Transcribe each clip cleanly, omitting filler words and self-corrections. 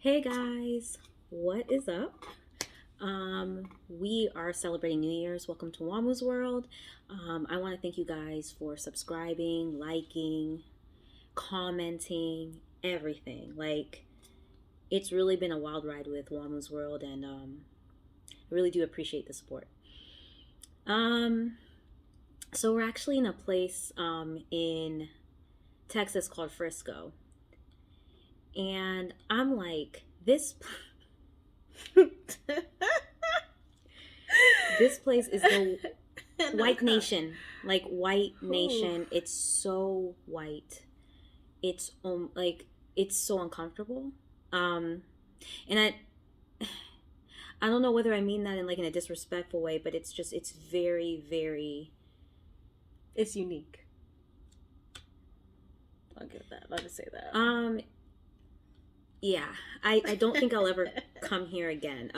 Hey guys, what is up? We are celebrating New Year's. Welcome to Wamu's world. I want to thank you guys for subscribing, liking, commenting, everything. It's really been a wild ride with Wamu's world, and I really do appreciate the support. So we're actually in a place in Texas called Frisco. And I'm like, this place is the white nation. Like white nation. It's so white. It's it's so uncomfortable. And I don't know whether I mean that in a disrespectful way, but it's very, very, it's unique. I'll give that. I'll just say that. Yeah, I don't think I'll ever come here again.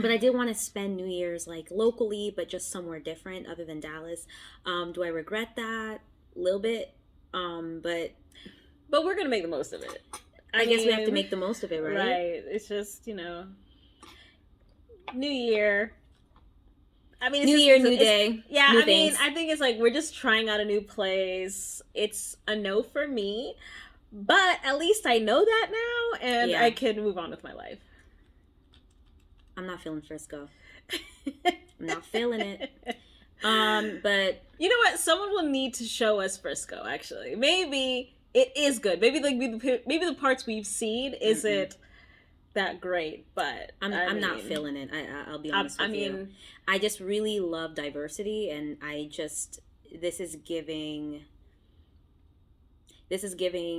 But I did want to spend New Year's locally, but just somewhere different other than Dallas. Do I regret that? A little bit. But we're gonna make the most of it. I guess we have to make the most of it, right? Right. It's just, New Year. It's New Year, new day. Yeah, new things. I think it's we're just trying out a new place. It's a no for me. But at least I know that now, and I can move on with my life. I'm not feeling Frisco. I'm not feeling it. But you know what? Someone will need to show us Frisco. Actually, maybe it is good. Maybe the parts we've seen isn't that great. But I'm not feeling it. I'll be honest with you. I just really love diversity, and this is giving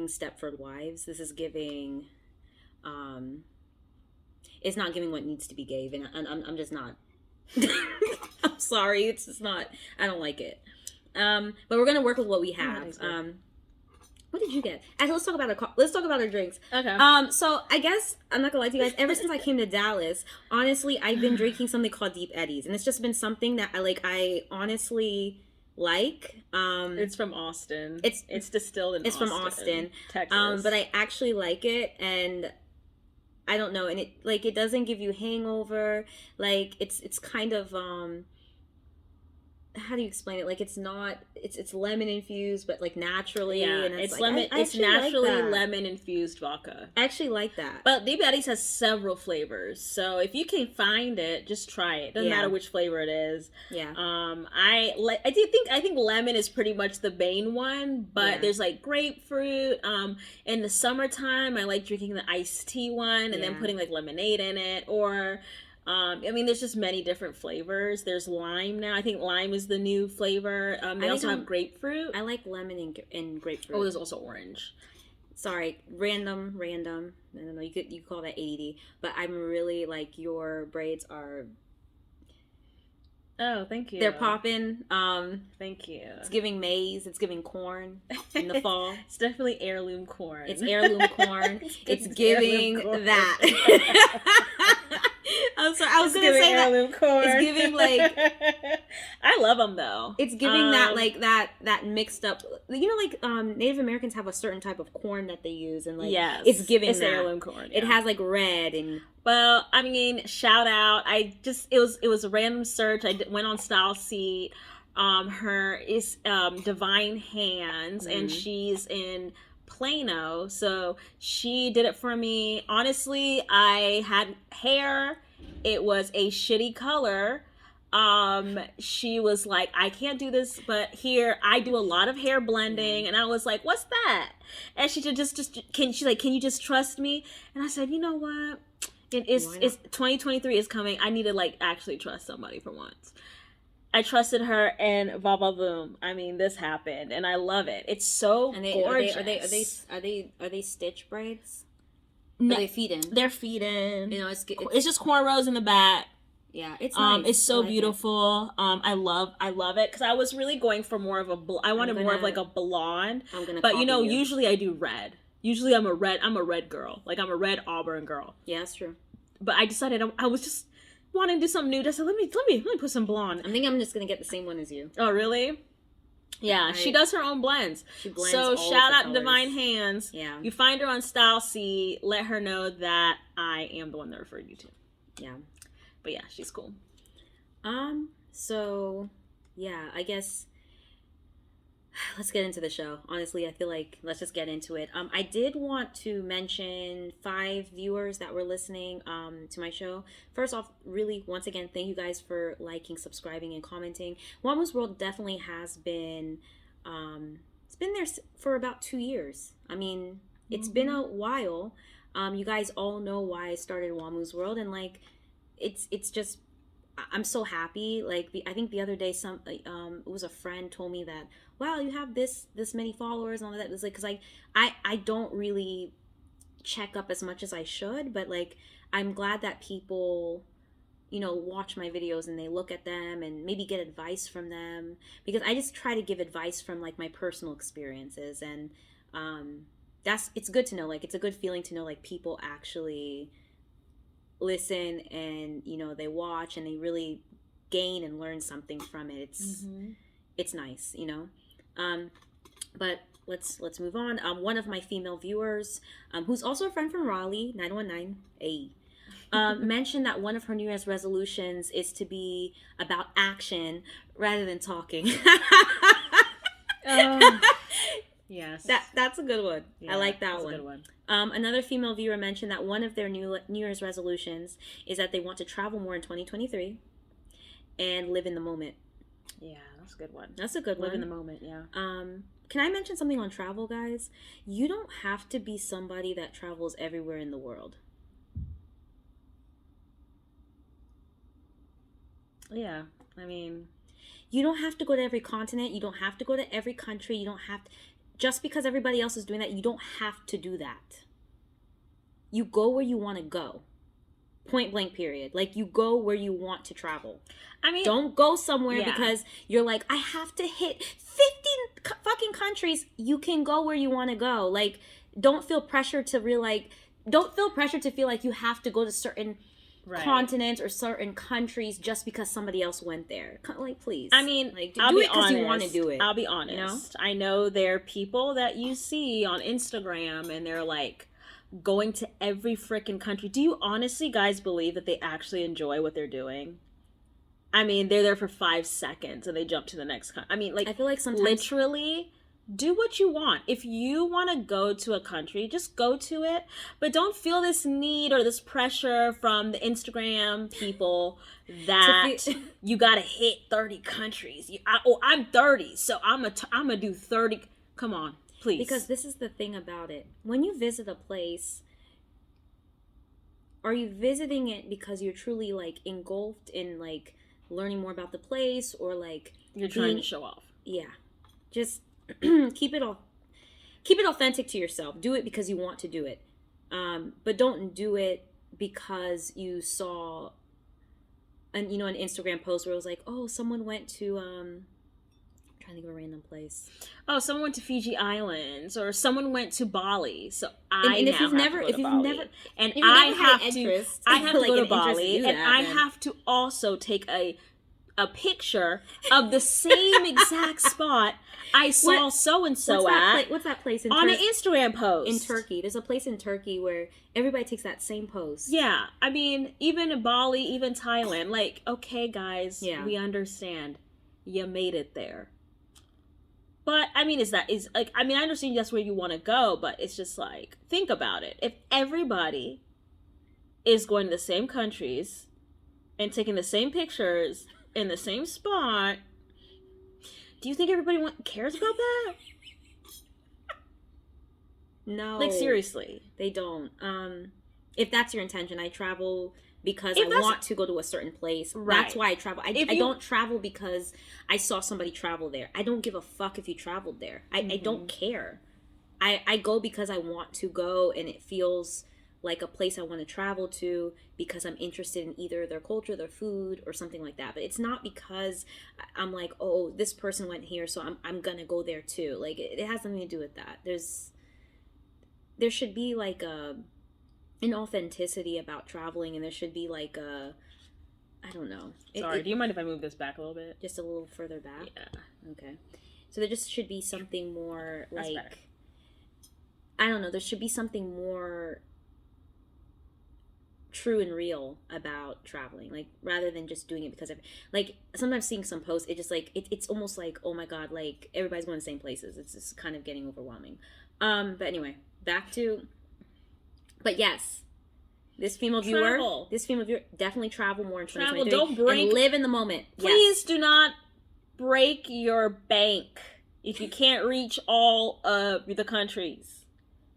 Stepford Wives. This is giving, it's not giving what needs to be gave, and I'm just not. I'm sorry, it's just not. I don't like it. But we're gonna work with what we have. What did you get? Actually, let's talk about our drinks. Okay. So I guess I'm not gonna lie to you guys. Ever since I came to Dallas, honestly, I've been drinking something called Deep Eddies, and it's just been something that I honestly like. It's from Austin. It's distilled in Austin. It's from Austin, Texas. but I actually like it, and I don't know, and it doesn't give you hangover. It's kind of how do you explain it? It's lemon infused, but naturally. Yeah, and it's lemon. It's naturally lemon infused vodka. I actually like that. But Deep Eddies has several flavors, so if you can find it, just try it. Doesn't matter which flavor it is. Yeah. I think lemon is pretty much the main one, but there's grapefruit. In the summertime, I like drinking the iced tea one and then putting lemonade in it, or. There's just many different flavors. There's lime now. I think lime is the new flavor. They also have grapefruit. I like lemon and grapefruit. Oh, there's also orange. Sorry, random. I don't know. You could call that ADD, but I'm really your braids are. Oh, thank you. They're popping. Thank you. It's giving maize. It's giving corn in the fall. It's definitely heirloom corn. It's heirloom corn. It's giving that. I'm sorry. I was gonna say heirloom that. Corn. It's giving I love them though. It's giving that mixed up. Native Americans have a certain type of corn that they use, and it's giving it's that. heirloom corn. Yeah. It has red and. Well, shout out. It was a random search. I went on Style Seat. Her is Divine Hands, and she's in Plano, so she did it for me. Honestly, I had hair. It was a shitty color. She was like, I can't do this, but here I do a lot of hair blending, and I was like, what's that? And she can you just trust me? And I said, you know what? It's 2023 is coming. I need to actually trust somebody for once. I trusted her, and boom. This happened, and I love it. It's so gorgeous. Are they stitch braids? No, are they feed in? They're feed in. It's just cornrows in the back. Yeah, it's nice. It's so beautiful. I love it because I was really going for more of a. I wanted more of a blonde. But usually I do red. Usually I'm a red girl. I'm a red auburn girl. Yeah, that's true. But I decided I was just wanting to do something new. I said, let me put some blonde. I think I'm just gonna get the same one as you. Oh, really? Yeah, she does her own blends. She blends so all shout of out the Divine colors. Hands. Yeah. You find her on Style C. Let her know that I am the one that referred you to. Yeah. But yeah, she's cool. So yeah, I guess let's get into the show. Honestly, I feel like let's just get into it. I did want to mention 5 viewers that were listening to my show. First off, really, once again, thank you guys for liking, subscribing, and commenting. Wamu's World definitely has been, it's been there for about 2 years. I mean, it's been a while. You guys all know why I started Wamu's World, and like, it's just I'm so happy. Like I think the other day, it was a friend told me that, wow, you have this many followers and all that. It was like because I don't really check up as much as I should, but like I'm glad that people watch my videos and they look at them and maybe get advice from them, because I just try to give advice from like my personal experiences, and it's good to know, like it's a good feeling to know like people actually listen and they watch and they really gain and learn something from it. It's nice, but let's move on. One of my female viewers, who's also a friend from Raleigh, 919 mentioned that one of her New Year's resolutions is to be about action rather than talking. Yes, that's a good one. Yeah, I like that that's one. a good one. Another female viewer mentioned that one of their New Year's resolutions is that they want to travel more in 2023 and live in the moment. Yeah, that's a good one. That's a good one. Live in the moment, yeah. Can I mention something on travel, guys? You don't have to be somebody that travels everywhere in the world. Yeah, I mean, you don't have to go to every continent. You don't have to go to every country. You don't have to, just because everybody else is doing that, you don't have to do that. You go where you want to go. Point blank period. Like, you go where you want to travel. I mean, don't go somewhere because you're like, I have to hit 50 fucking countries. You can go where you want to go. Like, don't feel pressure to feel like you have to go to certain continents or certain countries just because somebody else went there. Like, please. I mean, like, do it because you want to do it. I'll be honest. I know there are people that you see on Instagram and they're like going to every freaking country. Do you honestly guys believe that they actually enjoy what they're doing? I mean, they're there for 5 seconds and they jump to the next country. I mean, like, I feel like sometimes literally do what you want. If you want to go to a country, just go to it. But don't feel this need or this pressure from the Instagram people that you got to hit 30 countries. I'm 30, so I'm going to do 30. Come on, please. Because this is the thing about it. When you visit a place, are you visiting it because you're truly, like, engulfed in, like, learning more about the place, or, like, you're trying to show off? Yeah. Just keep it authentic to yourself. Do it because you want to do it, but don't do it because you saw an Instagram post where it was like, oh, someone went to I'm trying to think of a random place. Oh, someone went to Fiji Islands, or someone went to Bali. So I and have to go to Bali, and I have to go to Bali, and I have to also take a picture of the same exact spot I saw so and so at. What's that place on an Instagram post in Turkey? There's a place in Turkey where everybody takes that same post. Yeah, I mean, even in Bali, even Thailand. Like, okay, guys, we understand you made it there. But I mean, I understand that's where you want to go, but it's just like, think about it. If everybody is going to the same countries and taking the same pictures in the same spot, do you think everybody cares about that? No. Like, seriously. They don't. If that's your intention, I travel because I want to go to a certain place. Right. That's why I travel. I don't travel because I saw somebody travel there. I don't give a fuck if you traveled there. I don't care. I go because I want to go, and it feels like a place I want to travel to because I'm interested in either their culture, their food, or something like that. But it's not because I'm like, oh, this person went here, so I'm gonna go there too. Like, it has nothing to do with that. There should be like an authenticity about traveling, and there should be like I don't know. Sorry, do you mind if I move this back a little bit? Just a little further back? Yeah. Okay. So there just should be something more That's like, better. I don't know, there should be something more true and real about traveling, like rather than just doing it because of, like, sometimes seeing some posts, it just like it's almost like, oh my god, like everybody's going to the same places. It's just kind of getting overwhelming. But anyway, back to, but yes, Travel. this female viewer, definitely travel more in Travel. 2023 Don't break. and live in the moment. Please Yes. do not break your bank if you can't reach all of the countries.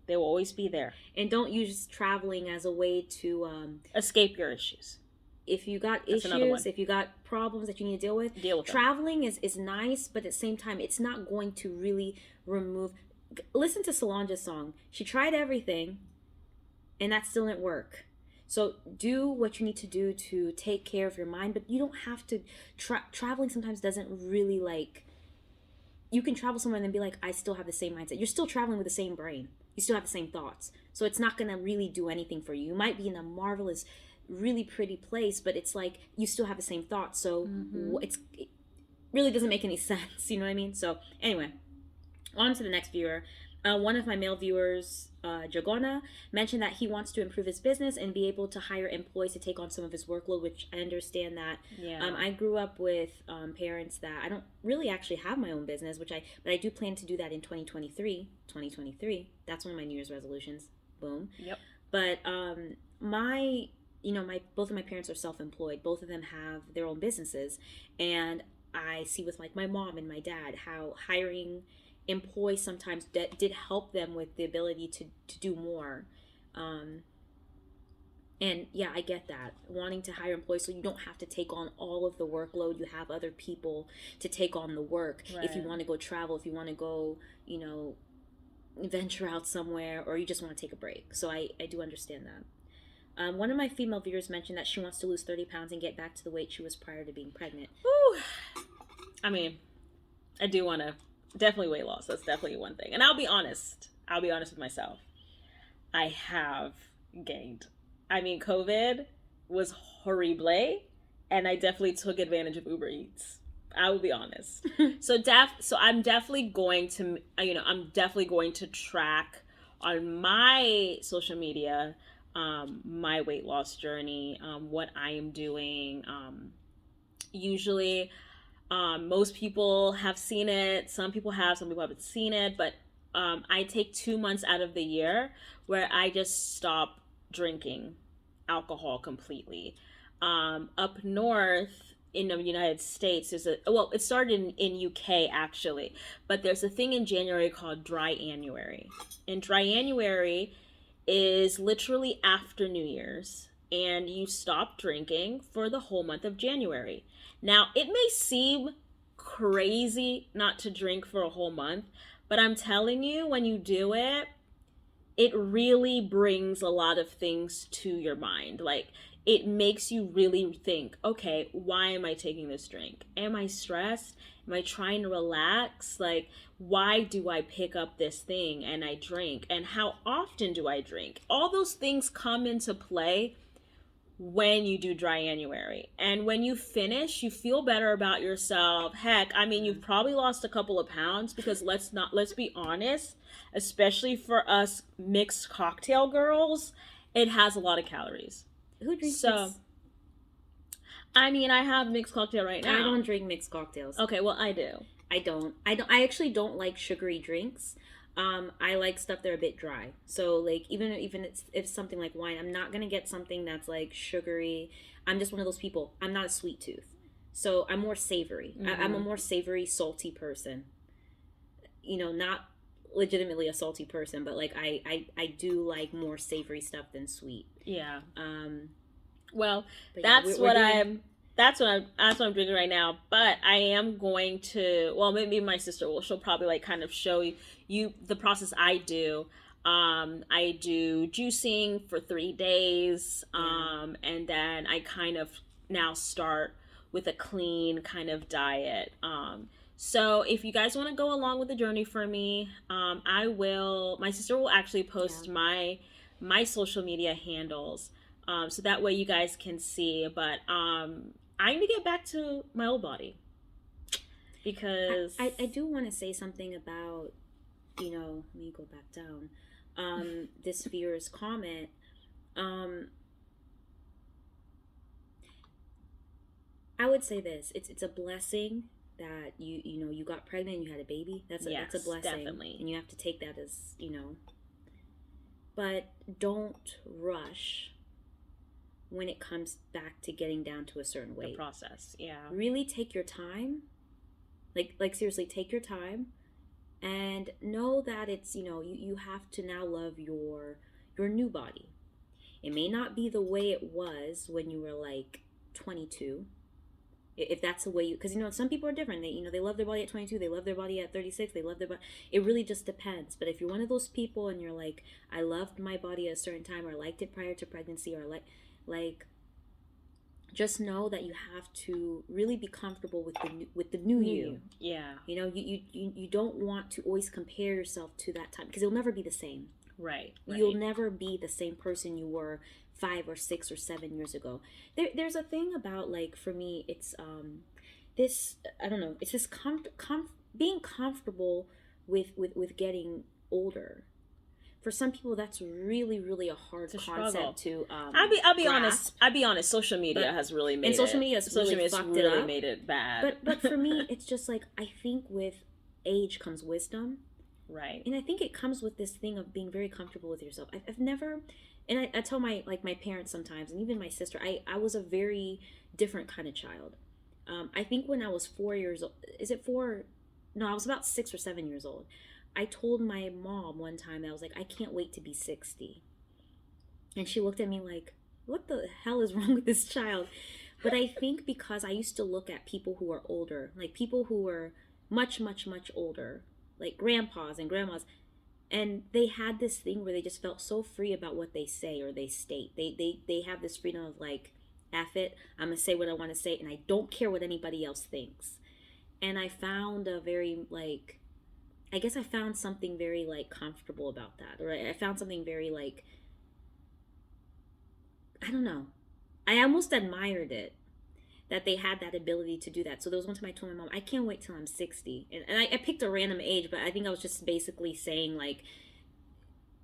They will always be there. And don't use traveling as a way to escape your issues. If you got issues, if you got problems that you need to deal with traveling is nice, but at the same time, it's not going to really remove. Listen to Solange's song. She tried everything, and that still didn't work. So do what you need to do to take care of your mind, but you don't have to. Traveling sometimes doesn't really like. You can travel somewhere and then be like, I still have the same mindset. You're still traveling with the same brain. You still have the same thoughts. So it's not going to really do anything for you. You might be in a marvelous, really pretty place, but it's like you still have the same thoughts. So it really doesn't make any sense. You know what I mean? So anyway, on to the next viewer. One of my male viewers, Jagona, mentioned that he wants to improve his business and be able to hire employees to take on some of his workload, which I understand that. Yeah. I grew up with parents that I don't really actually have my own business, but I do plan to do that in 2023. 2023. That's one of my New Year's resolutions. Boom. Yep. But my both of my parents are self-employed. Both of them have their own businesses, and I see with like my mom and my dad how hiring employees sometimes did help them with the ability to do more. And yeah, I get that, wanting to hire employees so you don't have to take on all of the workload. You have other people to take on the work. Right. If you want to go travel, if you want to go, venture out somewhere, or you just want to take a break. So I do understand that. One of my female viewers mentioned that she wants to lose 30 pounds and get back to the weight she was prior to being pregnant. Whew. I mean, I do want to. Definitely weight loss. That's definitely one thing. And I'll be honest with myself. I have gained. I mean, COVID was horrible, and I definitely took advantage of Uber Eats. I will be honest. So I'm definitely going to, I'm definitely going to track on my social media my weight loss journey, what I am doing. Usually, most people have seen it. Some people haven't seen it. But I take 2 months out of the year where I just stop drinking alcohol completely. Up north in the United States, it started in UK actually, but there's a thing in January called Dry January. And Dry January is literally after New Year's, and you stop drinking for the whole month of January. Now, it may seem crazy not to drink for a whole month, but I'm telling you, when you do it, it really brings a lot of things to your mind. Like, it makes you really think, okay, why am I taking this drink? Am I stressed? Am I trying to relax? Like, why do I pick up this thing and I drink? And how often do I drink? All those things come into play when you do Dry January. And when you finish, you feel better about yourself. Heck, I mean, you've probably lost a couple of pounds, because let's be honest, especially for us mixed cocktail girls, it has a lot of calories. Who drinks this? I mean, I have mixed cocktail right now. I don't drink mixed cocktails. Okay, well, I do. I actually don't like sugary drinks. I like stuff that are a bit dry. So like even if it's something like wine, I'm not gonna get something that's like sugary. I'm just one of those people. I'm not a sweet tooth, so I'm more savory. Mm-hmm. I'm a more savory, salty person. Not legitimately a salty person, but like I do like more savory stuff than sweet. Yeah. Well, that's what I'm drinking right now. But I am going to, well, maybe my sister she'll probably like kind of show you the process I do. I do juicing for 3 days. And then I kind of now start with a clean kind of diet. So if you guys want to go along with the journey for me, my sister will actually post my social media handles. So that way you guys can see. But I need to get back to my old body. because I do want to say something about, let me go back down. This fear's comment. I would say this: it's a blessing that you got pregnant and you had a baby. That's a blessing, definitely. and you have to take that as But don't rush when it comes back to getting down to a certain weight. The process, yeah. Really take your time. Like seriously, take your time, and know that it's you have to now love your new body. It may not be the way it was when you were like 22. If that's the way because some people are different. They love their body at 22, they love their body at 36, they love their body. It really just depends. But if you're one of those people and you're like, I loved my body at a certain time, or liked it prior to pregnancy, or like just know that you have to really be comfortable with the new you. Yeah. You don't want to always compare yourself to that time, because you'll never be the same. Right. You'll never be the same person you were 5 or 6 or 7 years ago. There's a thing about, like, for me, it's this, I don't know, it's this being comfortable with getting older. For some people, that's really, really a hard concept to I'll be honest. Social media has really made social media has really made it bad. But for me, it's just like, I think with age comes wisdom. Right. And I think it comes with this thing of being very comfortable with yourself. I've never, and I tell my parents sometimes, and even my sister, I was a very different kind of child. I think when I was 4 years old, is it 4? No, I was about 6 or 7 years old. I told my mom one time that I was like, I can't wait to be 60. And she looked at me like, what the hell is wrong with this child? But I think because I used to look at people who are older, like people who were much, much, much older, like grandpas and grandmas, and they had this thing where they just felt so free about what they say or they state. They have this freedom of like, F it, I'm gonna say what I want to say, and I don't care what anybody else thinks. And I found I found something very like comfortable about that, or I found something very like, I don't know, I almost admired it, that they had that ability to do that. So there was one time I told my mom, I can't wait till I'm 60. And I picked a random age, but I think I was just basically saying like,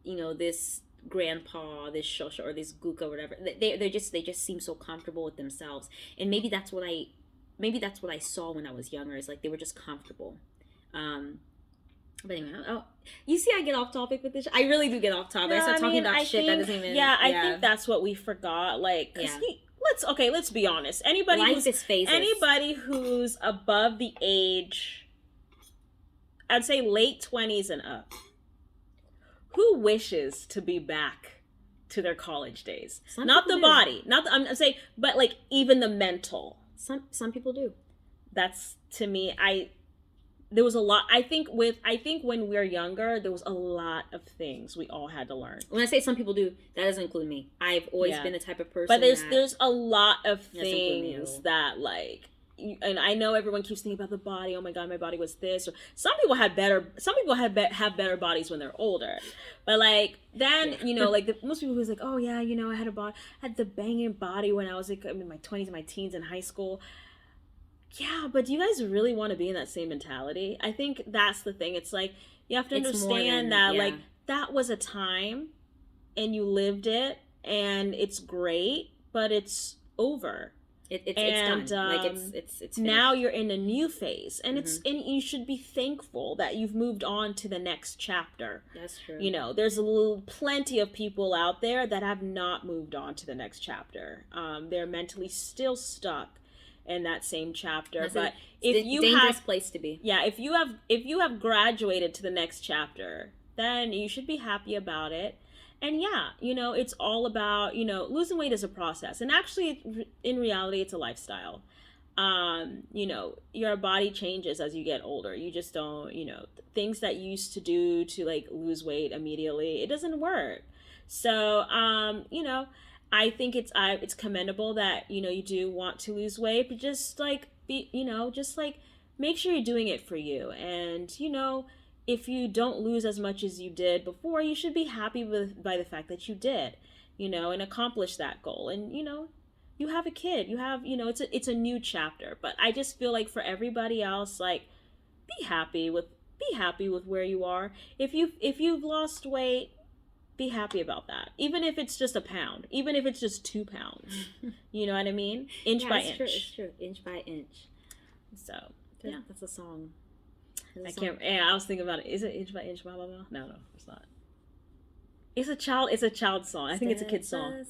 this grandpa, this shosha, or this guka, or whatever, they just seem so comfortable with themselves. And maybe that's what I saw when I was younger, is like they were just comfortable. But anyway, you see, I get off topic with this. I really do get off topic. I start talking about shit that doesn't even. Yeah, I think that's what we forgot. Like, let's be honest. Anybody who's above the age, I'd say late 20s and up, who wishes to be back to their college days? Not the body, I'm saying, but like even the mental. Some people do. That's, to me, there was a lot. I think when we were younger, there was a lot of things we all had to learn. When I say some people do, that doesn't include me. I've always been the type of person. But there's a lot of things that, like, and I know everyone keeps thinking about the body. Oh my God, my body was this. Or some people have have better bodies when they're older. But like then, like most people who's like, oh yeah, I had the banging body when I was like in my 20s and my teens in high school. Yeah, but do you guys really want to be in that same mentality? I think that's the thing. It's like, you have to understand that, like, that was a time and you lived it and it's great, but it's over. It's done. Like, it's finished. Now you're in a new phase, and and you should be thankful that you've moved on to the next chapter. That's true. There's plenty of people out there that have not moved on to the next chapter. They're mentally still stuck in that same chapter. But if you dangerous place to be. Yeah, if you have graduated to the next chapter, then you should be happy about it. And yeah, it's all about, losing weight is a process. And actually, in reality, it's a lifestyle. Your body changes as you get older. You just don't, things that you used to do to like lose weight immediately, it doesn't work. So, I think it's commendable that, you do want to lose weight, but just like make sure you're doing it for you. And, if you don't lose as much as you did before, you should be happy by the fact that you did, and accomplish that goal. And, you have a kid, you have, it's a new chapter. But I just feel like for everybody else, like, be happy with where you are. If you've lost weight, be happy about that. Even if it's just a pound, even if it's just 2 pounds. You know what I mean? Inch by inch. True. It's true. Inch by inch. So yeah, that's a song. I can't. Yeah, I was thinking about it. Is it inch by inch? Blah blah blah. No, it's not. It's a child song. I think it's a kid's song.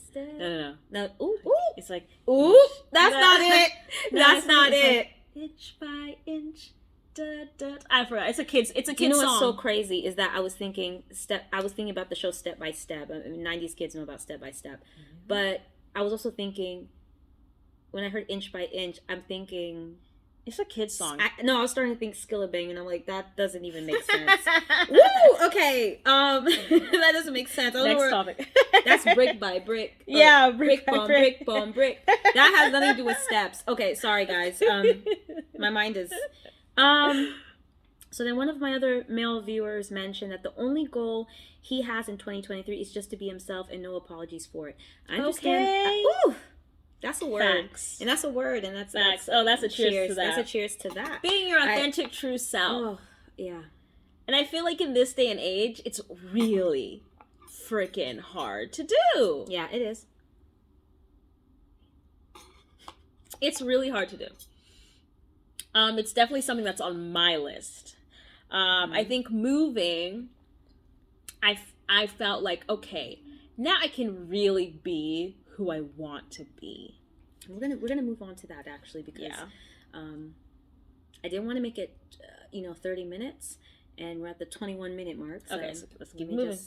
No. Ooh. It's like ooh. That's not it. That's not it. Like, inch by inch. Da, da. I forgot. It's a kid's song. You know what's so crazy is that I was thinking about the show Step by Step. I mean, 90s kids know about Step by Step. Mm-hmm. But I was also thinking, when I heard Inch by Inch, I'm thinking, it's a kid's song. I was starting to think Skillabang, and I'm like, that doesn't even make sense. Woo! Okay. That doesn't make sense. Next topic. That's brick by brick. Yeah, brick bomb brick. That has nothing to do with steps. Okay, sorry guys. My mind is. So then one of my other male viewers mentioned that the only goal he has in 2023 is just to be himself and no apologies for it. I understand. Okay. Ooh! That's a word. Facts. And that's a word. And that's facts. That's a cheers to that. That's a cheers to that. Being your authentic, true self. Oh, yeah. And I feel like in this day and age, it's really freaking hard to do. Yeah, it is. It's really hard to do. It's definitely something that's on my list. I think moving, I felt like, okay, now I can really be who I want to be. We're gonna move on to that actually, because I didn't want to make it 30 minutes, and we're at the 21-minute mark. So okay, so let's keep moving.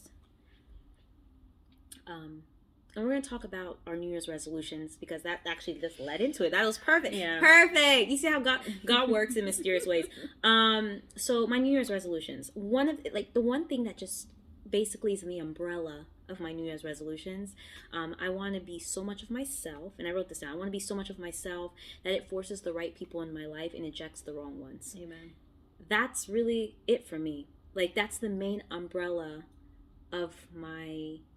And we're going to talk about our New Year's resolutions, because that actually just led into it. That was perfect. Yeah. Perfect. You see how God works in mysterious ways. So my New Year's resolutions. The one thing that just basically is in the umbrella of my New Year's resolutions, I want to be so much of myself, and I wrote this down. I want to be so much of myself that it forces the right people in my life and ejects the wrong ones. Amen. That's really it for me. Like, that's the main umbrella of my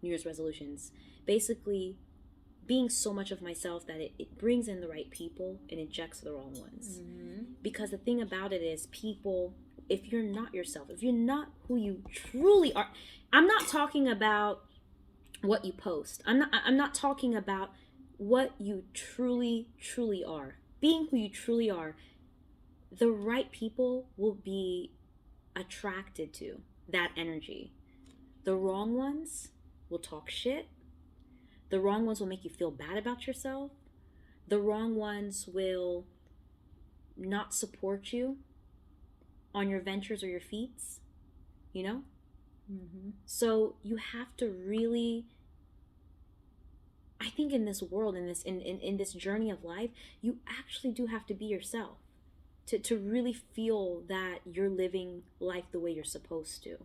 New Year's resolutions. Basically, being so much of myself that it brings in the right people and ejects the wrong ones. Mm-hmm. Because the thing about it is, people, if you're not yourself, if you're not who you truly are, I'm not talking about what you post. I'm not talking about what you truly are. Being who you truly are, the right people will be attracted to that energy. The wrong ones will talk shit. The wrong ones will make you feel bad about yourself. The wrong ones will not support you on your ventures or your feats, you know? Mm-hmm. So you have to really, I think in this world, in this journey of life, you actually do have to be yourself to really feel that you're living life the way you're supposed to.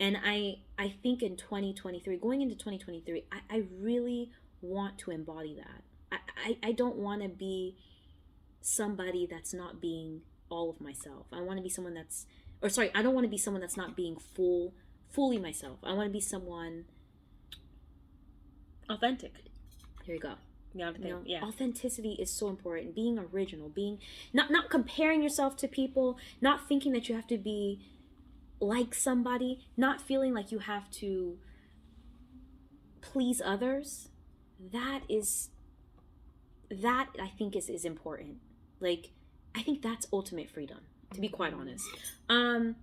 And I think in 2023, going into 2023, I really want to embody that. I don't want to be somebody that's not being all of myself. I want to be someone I don't want to be someone that's not being fully myself. I want to be someone authentic. There you go. Yeah. Authenticity is so important. Being original, being not comparing yourself to people, not thinking that you have to be like somebody, not feeling like you have to please others. That I think is important. Like, I think that's ultimate freedom, to be quite honest. But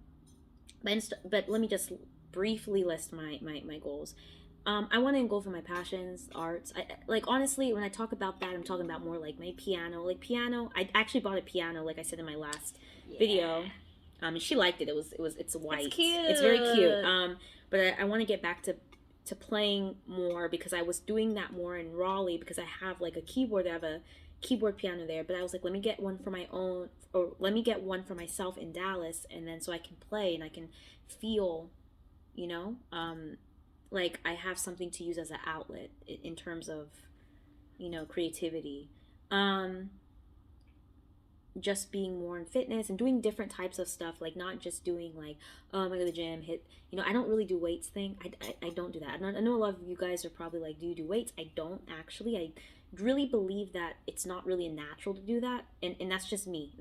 let me just briefly list my goals. I want to engulf in my passions, arts. Honestly, when I talk about that, I'm talking about more like my piano. Like piano, I actually bought a piano, like I said in my last video. And she liked it. It's white. It's cute. It's very cute. But I want to get back to playing more, because I was doing that more in Raleigh, because I have like a keyboard. I have a keyboard piano there, but I was like, let me get one for my own, or let me get one for myself in Dallas, and then so I can play and I can feel, like I have something to use as an outlet in terms of, creativity. Just being more in fitness and doing different types of stuff, like not just doing like, oh, I'm gonna go to the gym, I don't really do weights thing. I don't do that. I know a lot of you guys are probably like, do you do weights? I don't actually. I really believe that it's not really natural to do that, and that's just me.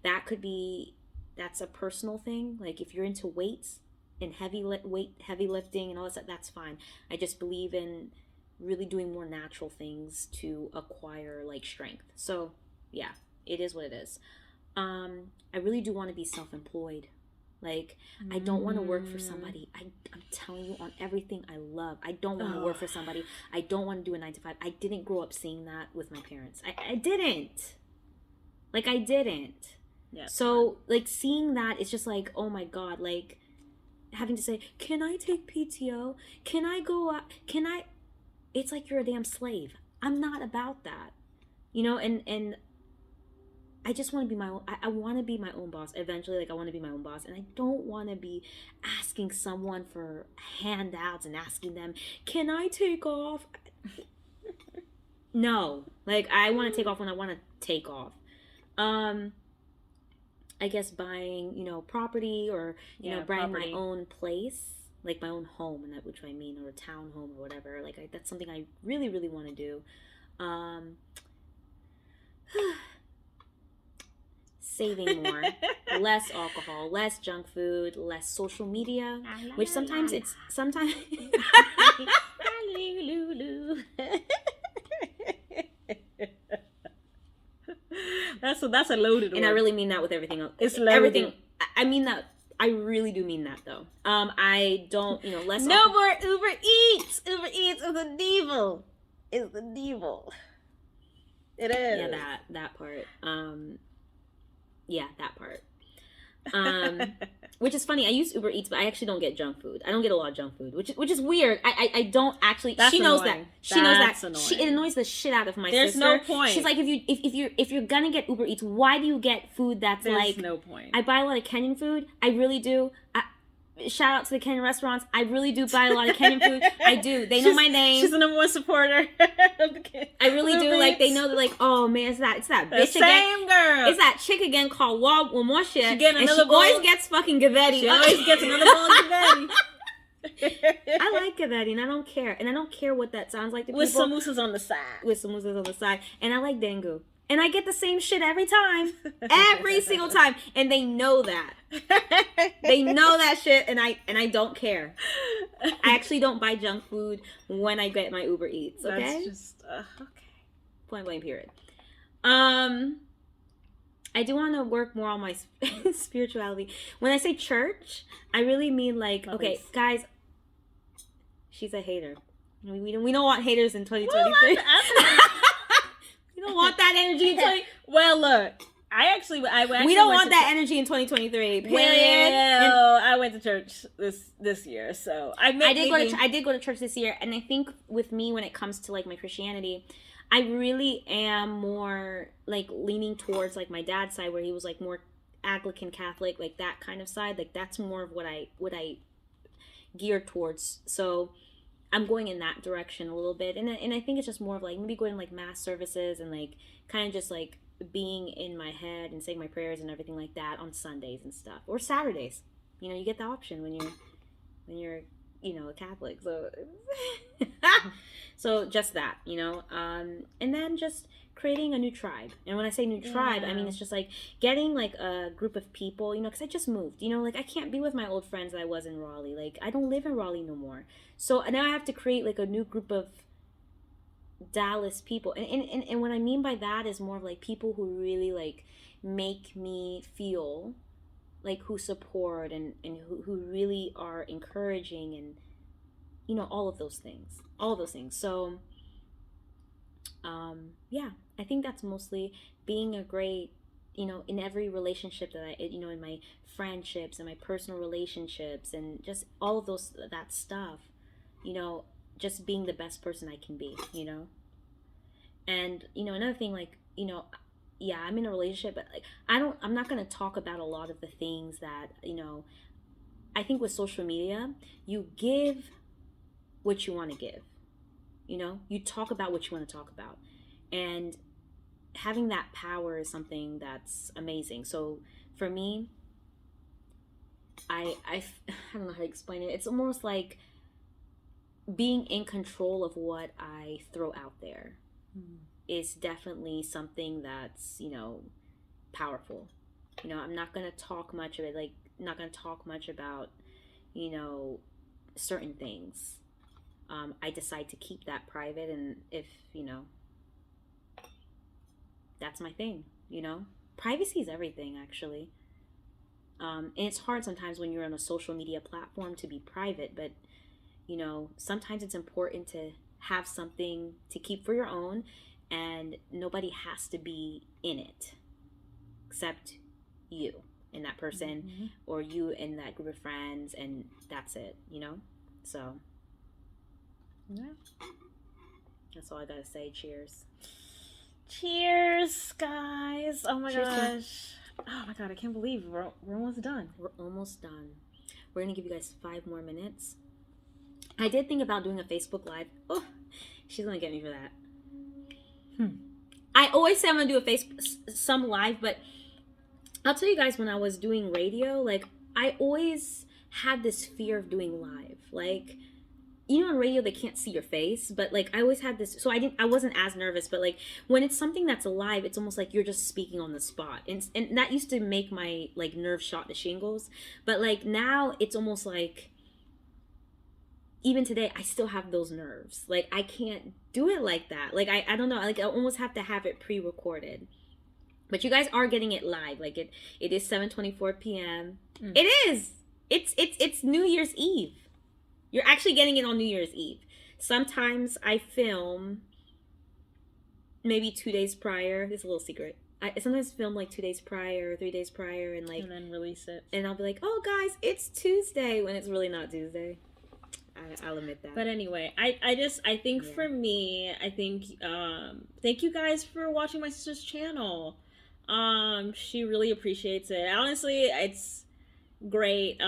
That could be that's a personal thing. Like if you're into weights and heavy lifting and all that stuff, that's fine. I just believe in really doing more natural things to acquire like strength. So yeah, it is what it is. I really do want to be self-employed. Like, I don't want to work for somebody. I'm telling you, on everything I love, I don't want to work for somebody. I don't want to do a 9 to 5. I didn't grow up seeing that with my parents. I didn't. Like, I didn't. Yeah. So, like, seeing that, it's just like, oh my God, like, having to say, can I take PTO? Can I go out? Can I? It's like you're a damn slave. I'm not about that. You know, and I just want to be my own. I want to be my own boss. Eventually, like I want to be my own boss, and I don't want to be asking someone for handouts and asking them, "Can I take off?" No, like I want to take off when I want to take off. I guess buying, property or buying my own place, like my own home, and that which I mean, or a town home or whatever. Like that's something I really, really want to do. Saving more, less alcohol, less junk food, less social media, which sometimes it's that's a loaded one. And I really mean that with everything else. It's loaded. Everything. I mean that. I really do mean that though. I don't, less. No more Uber Eats. Uber Eats is the devil. It's the devil. It is. Yeah, that part. Yeah, that part. Which is funny. I use Uber Eats, but I actually don't get junk food. I don't get a lot of junk food, which is weird. I don't actually. That's she knows annoying. that. She knows that. Annoying. It annoys the shit out of my There's sister. no point. She's like, if you're gonna get Uber Eats, why do you get food that's There's like? no point. I buy a lot of Kenyan food. I really do. Shout out to the Kenyan restaurants. I really do buy a lot of Kenyan food. I do. They know my name. She's the number one supporter of the kid. I really do. Like they know that. Like, oh man, it's that bitch again. Same girl. It's that chick again called Wamu. She getting and another she bowl. always gets fucking gavetti. She always gets another bowl of gavetti. I like gavetti, and I don't care. And I don't care what that sounds like to with people. samosas on the side. With samosas on the side, and I like dengu. And I get the same shit every time. Every single time. And they know that. They know that shit, and I don't care. I actually don't buy junk food when I get my Uber Eats, okay? That's just, okay. Point blank period. I do want to work more on my spirituality. When I say church, I really mean like, okay, guys, she's a hater. We don't want haters in 2023. We don't want that energy in 2023. Well, look, we don't want that energy in 2023. Period. Well, I went to church this year, so I did go to church this year, and I think with me when it comes to like my Christianity, I really am more like leaning towards like my dad's side, where he was like more Anglican Catholic, like that kind of side. Like that's more of what I geared towards. So I'm going in that direction a little bit, and I think it's just more of like maybe going to like mass services and like kind of just like being in my head and saying my prayers and everything like that on Sundays and stuff, or Saturdays. You get the option when you're a Catholic. So so just that, and then just creating a new tribe. And when I say new tribe, I mean it's just like getting like a group of people, because I just moved, like I can't be with my old friends that I was in Raleigh. Like I don't live in Raleigh no more. So now I have to create like a new group of Dallas people. And what I mean by that is more of like people who really like make me feel like who support and who really are encouraging and all of those things. So yeah, I think that's mostly being a great, in every relationship that I, in my friendships and my personal relationships and just all of that stuff, just being the best person I can be, and, another thing, like, yeah, I'm in a relationship, but like, I'm not going to talk about a lot of the things that, I think with social media, you give what you want to give, you talk about what you want to talk about, and having that power is something that's amazing. So for me, I don't know how to explain it. It's almost like being in control of what I throw out there is definitely something that's, powerful. You know, I'm not going to talk much of it, like, not going to talk much about, you know, certain things. I decide to keep that private, and if, you know, that's my thing, you know? Privacy is everything, actually. And it's hard sometimes when you're on a social media platform to be private, but, you know, sometimes it's important to have something to keep for your own, and nobody has to be in it except you and that person, Mm-hmm. or you and that group of friends, and that's it, you know? So, Yeah. that's all I gotta say. Cheers. Cheers, guys. Oh my Cheers, gosh. Oh my god, I can't believe we're almost done. We're almost done. We're gonna give you guys 5 more minutes. I did think about doing a Facebook Live. Oh, she's gonna get me for that. I always say I'm gonna do some live, but I'll tell you guys, when I was doing radio, like, I always had this fear of doing live. Like, you know, on radio they can't see your face, but like I always had this, so I wasn't as nervous, but like when it's something that's alive, it's almost like you're just speaking on the spot, and that used to make my like nerve shot to shingles. But like now it's almost like, even today I still have those nerves. Like I can't do it like that. Like I don't know, like I almost have to have it pre-recorded. But you guys are getting it live. Like it is 7:24 p.m. It is. It's New Year's Eve. You're actually getting it on New Year's Eve. Sometimes I film maybe 2 days prior. It's a little secret. I sometimes film like 2 days prior or 3 days prior, and like, And then release it. and I'll be like, oh guys, it's Tuesday, when it's really not Tuesday. I'll admit that. But anyway, I think for me, I think thank you guys for watching my sister's channel. She really appreciates it. Honestly, it's great.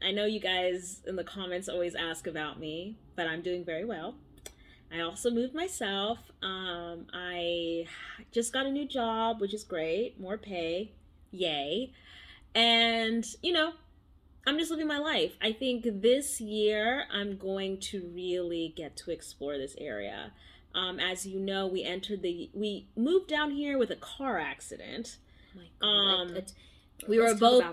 I know you guys in the comments always ask about me, but I'm doing very well. I also moved myself. I just got a new job, which is great. More pay. Yay. And, you know, I'm just living my life. I think this year I'm going to really get to explore this area. As you know, we moved down here with a car accident. Oh my God. We were both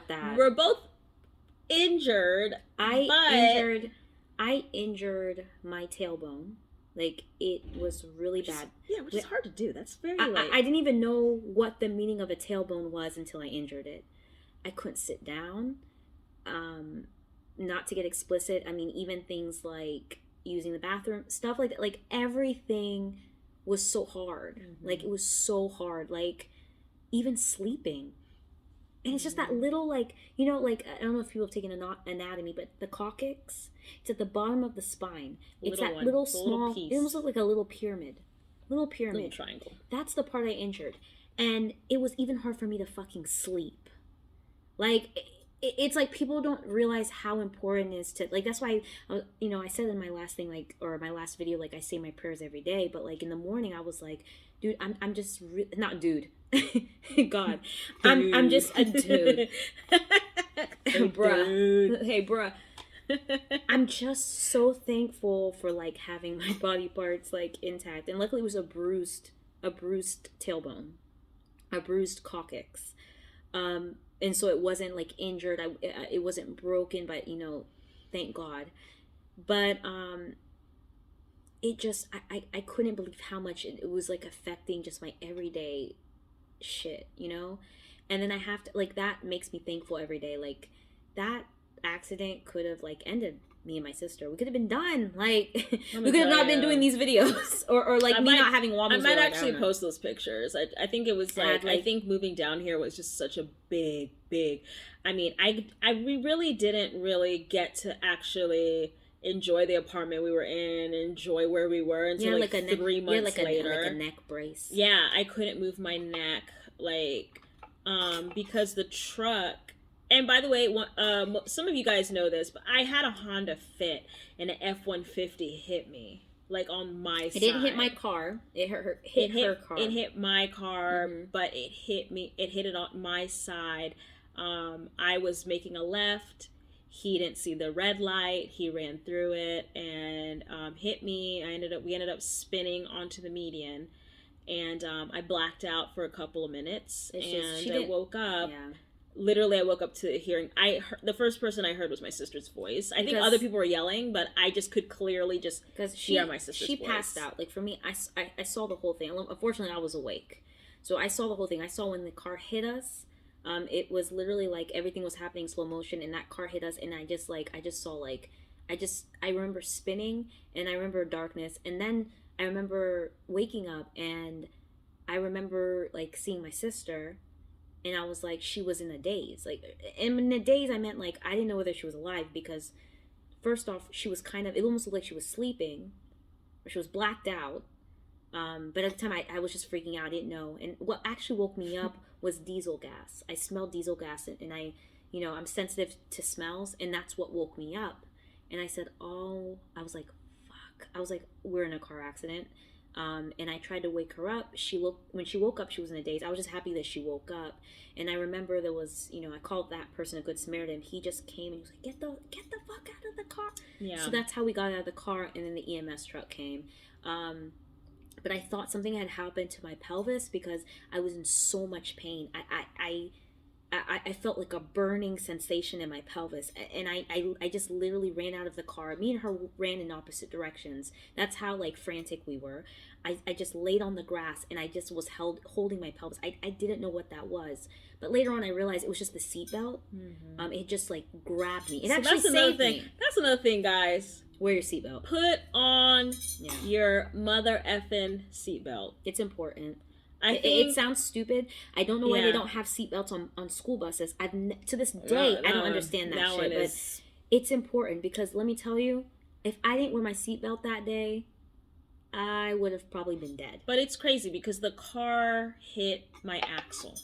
injured. I injured my tailbone. Like, it was really bad. Yeah, which is hard to do. That's very I didn't even know what the meaning of a tailbone was until I injured it. I couldn't sit down. Not to get explicit, I mean, even things like using the bathroom, stuff like that, like everything was so hard. Mm-hmm. Like, it was so hard. Like, even sleeping. And it's just that little, like, you know, like, I don't know if people have taken anatomy, but the coccyx, it's at the bottom of the spine. It's that little small, it almost looked like a little pyramid. Little triangle. That's the part I injured. And it was even hard for me to fucking sleep. Like, it's like people don't realize how important it is to, like, that's why, you know, I said in my last thing, like, or my last video, like, I say my prayers every day, but like in the morning I was like, dude, I'm just not dude. God, I'm just a dude. Hey, bruh. Hey, bruh. I'm just so thankful for like having my body parts like intact, and luckily it was a bruised tailbone, a bruised coccyx, and so it wasn't like injured. It wasn't broken, but you know, thank God. But it just I couldn't believe how much it was like affecting just my everyday shit, you know. And then I have to, like, that makes me thankful every day. Like, that accident could have like ended me and my sister. We could have been done. Like, we could have not been doing these videos, or like not having Wamu. I might actually post those pictures. I think it was like, I think moving down here was just such a big. I mean, we really didn't really get to actually enjoy the apartment we were in, enjoy where we were until like 3 months later. Like a neck brace. Yeah, I couldn't move my neck, like, because the truck. And by the way, some of you guys know this, but I had a Honda Fit, and an F-150 hit me, like, on my side. It didn't hit my car. It hit her car. It hit my car, but it hit me. It hit it on my side. I was making a left. He didn't see the red light. He ran through it and hit me. We ended up spinning onto the median. and I blacked out for a couple of minutes, It's just and she I didn't. woke up. Yeah, Literally, I woke up to hearing. The first person I heard was my sister's voice. I think other because people were yelling, but I just could clearly just because hear my sister's she voice. passed out. Like for me, I saw the whole thing. Unfortunately, I was awake, so I saw the whole thing. I saw when the car hit us. It was literally like everything was happening in slow motion, and that car hit us, and I just saw like I remember spinning, and I remember darkness, and then I remember waking up, and I remember like seeing my sister, and I was like, she was in a daze. Like, and in a daze, I meant like I didn't know whether she was alive because first off, she was kind of, it almost looked like she was sleeping, or she was blacked out. But at the time, I was just freaking out. I didn't know. And what actually woke me up was diesel gas. I smelled diesel gas, and I'm sensitive to smells, and that's what woke me up. And I said, oh, I was like, fuck. I was like, we're in a car accident. And I tried to wake her up. When she woke up, she was in a daze. I was just happy that she woke up. And I remember there was, I called that person a good Samaritan. He just came and he was like, get the fuck out of the car. Yeah. So that's how we got out of the car, and then the EMS truck came. But I thought something had happened to my pelvis because I was in so much pain. I felt like a burning sensation in my pelvis, and I just literally ran out of the car. Me and her ran in opposite directions. That's how like frantic we were. I just laid on the grass, and I just was holding my pelvis. I didn't know what that was, but later on I realized it was just the seatbelt. It just like grabbed me. It So actually that's another saved thing. me. That's another thing, guys. Wear your seatbelt. Put on your mother effing seatbelt. It's important. I think it sounds stupid. I don't know why they don't have seatbelts on school buses. To this day, I don't understand that shit. But it's important because let me tell you, if I didn't wear my seatbelt that day, I would have probably been dead. But it's crazy because the car hit my axle.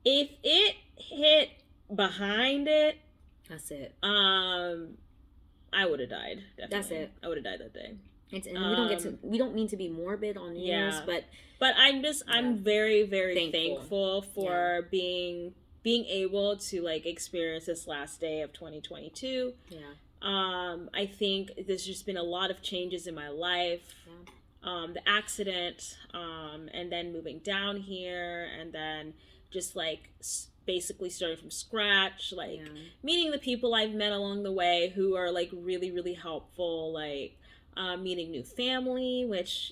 If it hit behind it, that's it. I would have died. Definitely. That's it. I would have died that day. And we don't mean to be morbid on news, but I'm very, very thankful for being able to like experience this last day of 2022. Yeah. I think there's just been a lot of changes in my life. Yeah. The accident, and then moving down here, and then just like basically starting from scratch, like meeting the people I've met along the way who are like really, really helpful, like meeting new family, which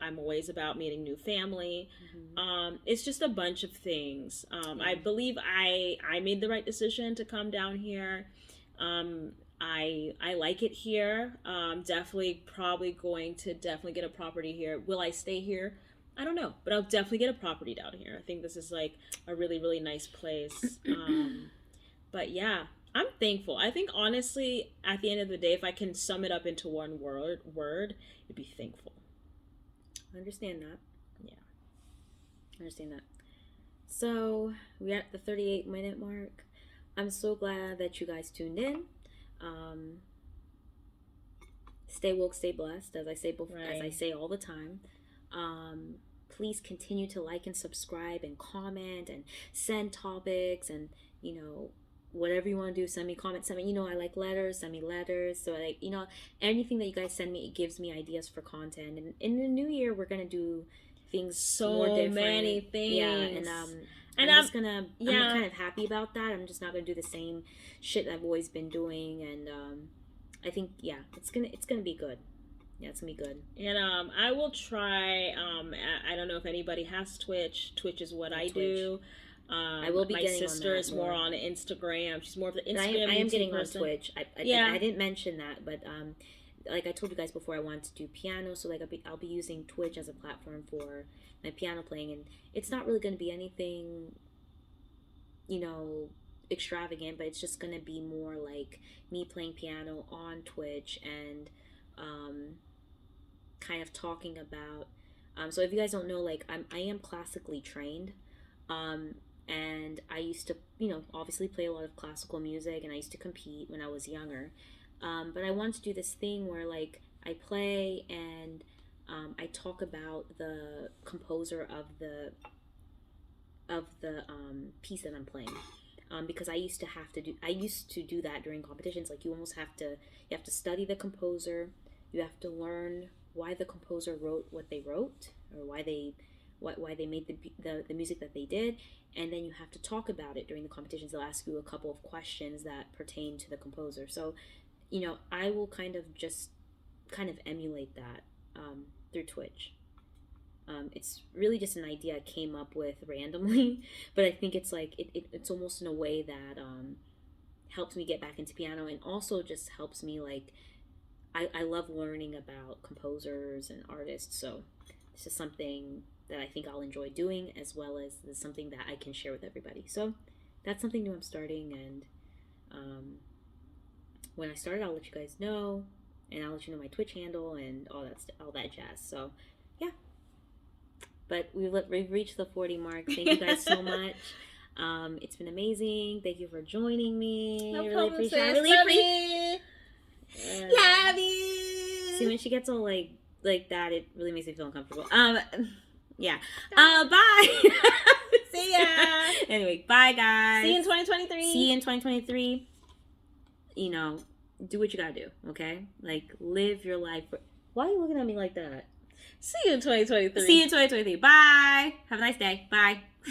I'm always about meeting new family. Mm-hmm. It's just a bunch of things. I believe I made the right decision to come down here. I like it here. Definitely probably going to get a property here. Will I stay here? I don't know, but I'll definitely get a property down here. I think this is like a really, really nice place. But yeah, I'm thankful. I think honestly, at the end of the day, if I can sum it up into one word, it'd be thankful. I understand that. Yeah. I understand that. So we're at the 38-minute mark. I'm so glad that you guys tuned in. Stay woke, stay blessed, as I say before, as I say all the time. Please continue to like and subscribe and comment and send topics and whatever you want to do. Send me comments. Send me, I like letters. Send me letters. So like anything that you guys send me, it gives me ideas for content. And in the new year, we're gonna do things more different. Many things. Yeah, and I'm kind of happy about that. I'm just not gonna do the same shit I've always been doing. And I think it's gonna be good. Yeah, it's gonna be good. And I will try. I don't know if anybody has Twitch. Twitch is what I do. I will be. My sister is more on Instagram. She's more of the Instagram. I am getting person. On Twitch. I didn't mention that, but like I told you guys before, I wanted to do piano, so like I'll be using Twitch as a platform for my piano playing, and it's not really going to be anything, extravagant, but it's just going to be more like me playing piano on Twitch and kind of talking about. So if you guys don't know, like I am classically trained. And I used to, obviously play a lot of classical music, and I used to compete when I was younger. But I wanted to do this thing where, like, I play and I talk about the composer of the piece that I'm playing. Because I used to do that during competitions. Like, you have to study the composer, you have to learn why the composer wrote what they wrote, or why they made the music that they did, and then you have to talk about it during the competitions. They'll ask you a couple of questions that pertain to the composer. So, I will kind of emulate that through Twitch. It's really just an idea I came up with randomly, but I think it's like it's almost in a way that helps me get back into piano, and also just helps me like I love learning about composers and artists. So this is something that I think I'll enjoy doing, as well as something that I can share with everybody. So that's something new I'm starting, and when I start, I'll let you guys know, and I'll let you know my Twitch handle and all that jazz. So yeah, but we've reached the 40 mark. Thank you guys so much. It's been amazing. Thank you for joining me. No I really problem, appreciate sis. it. I really appreciate Love you. See, when she gets all like that, it really makes me feel uncomfortable. Yeah. Bye. See ya. Anyway, bye guys. See you in 2023. See you in 2023. Do what you gotta do, okay? Like, live your life. Why are you looking at me like that? See you in 2023. See you in 2023. Bye. Have a nice day. Bye.